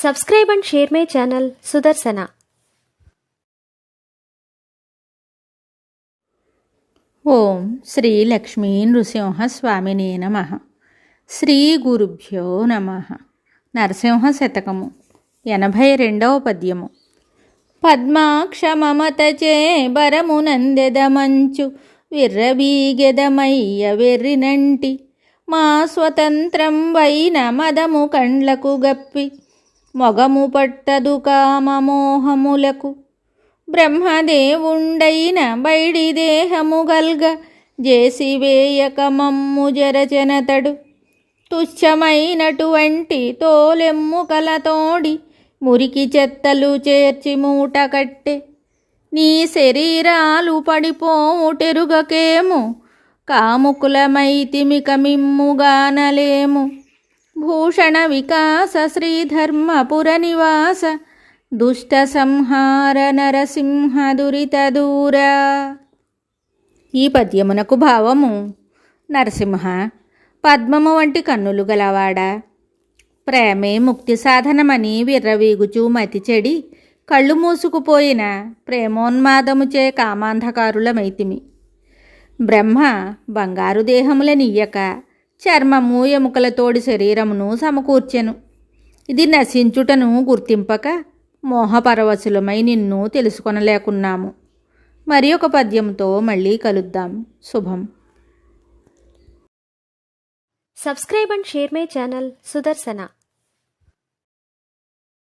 Subscribe and share my channel Sudarsana. ఓం శ్రీ లక్ష్మీ నృసింహస్వామినే నమః. శ్రీ గురుభ్యో నమః. నరసింహ శతకము 82వ పద్యము. పద్మాక్ష మమతచే బరమునందెదమంచు విర్రవీగెదమయ్య వెర్రినంటి మా స్వతంత్రం వైన మదము కండ్లకు గప్పి మొగము పట్టదు కామమోహములకు బ్రహ్మదేవుండైన బైడి దేహము గల్గ జేసివేయక మమ్ము జరచనతడు తుచ్చమైనటువంటి తోలెమ్ముకలతోడి మురికి చెత్తలు చేర్చి మూట కట్టె నీ శరీరాలు పడిపోవుటెరుగకేము కాముకులమైతిమిక మిమ్ముగానలేము భూషణ వికాస శ్రీధర్మపుర నివాస దుష్ట సంహార నరసింహ దురిత దూర. ఈ పద్యమునకు భావము: నరసింహ, పద్మము వంటి కన్నులు గలవాడా, ప్రేమే ముక్తి సాధనమని విర్రవీగుచూ మతి చెడి కళ్ళు మూసుకుపోయిన ప్రేమోన్మాదముచే కామాంధకారులమైతిమి. బ్రహ్మ బంగారు దేహములనియ్యక చర్మము ఎముకలతోడి శరీరమును సమకూర్చెను. ఇది నశించుటను గుర్తింపక మోహపరవశులమై నిన్ను తెలుసుకొనలేకున్నాము. మరి ఒక పద్యంతో మళ్ళీ కలుద్దాం. శుభం. Subscribe and share my channel Sudarsana.